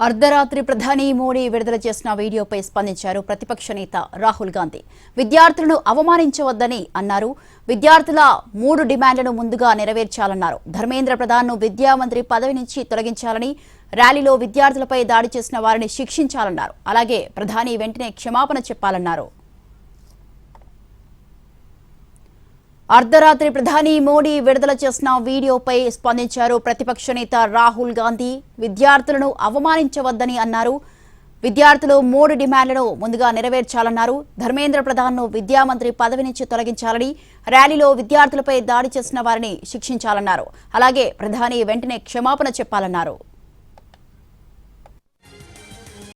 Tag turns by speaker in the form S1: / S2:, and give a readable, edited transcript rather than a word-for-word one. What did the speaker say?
S1: అర్ధరాత్రి ప్రధాని మోడీ విడుదల చేసిన వీడియోపై స్పందించారు ప్రతిపక్ష నేత రాహుల్ గాంధీ. విద్యార్థులను అవమానించవద్దని అన్నారు. విద్యార్థుల 3 డిమాండ్లను ముందుగా నెరవేర్చాలన్నారు. ధర్మేంద్ర ప్రధాన్ను విద్యామంత్రి పదవి నుంచి తొలగించాలని, ర్యాలీలో విద్యార్థులపై దాడి చేసిన వారిని శిక్షించాలన్నారు. అలాగే ప్రధాని వెంటనే క్షమాపణ చెప్పాలన్నారు. అర్ధరాత్రి ప్రధాని మోడీ విడుదల చేసిన వీడియోపై స్పందించారు ప్రతిపక్ష నేత రాహుల్ గాంధీ. విద్యార్థులను అవమానించవద్దని అన్నారు. విద్యార్థులు 3 డిమాండ్లను ముందుగా నెరవేర్చాలన్నారు. ధర్మేంద్ర ప్రధాన్ను విద్యామంత్రి పదవి నుంచి తొలగించాలని, ర్యాలీలో విద్యార్థులపై దాడి చేసిన వారిని శిక్షించాలన్నారు. అలాగే ప్రధాని వెంటనే క్షమాపణ చెప్పాలన్నారు.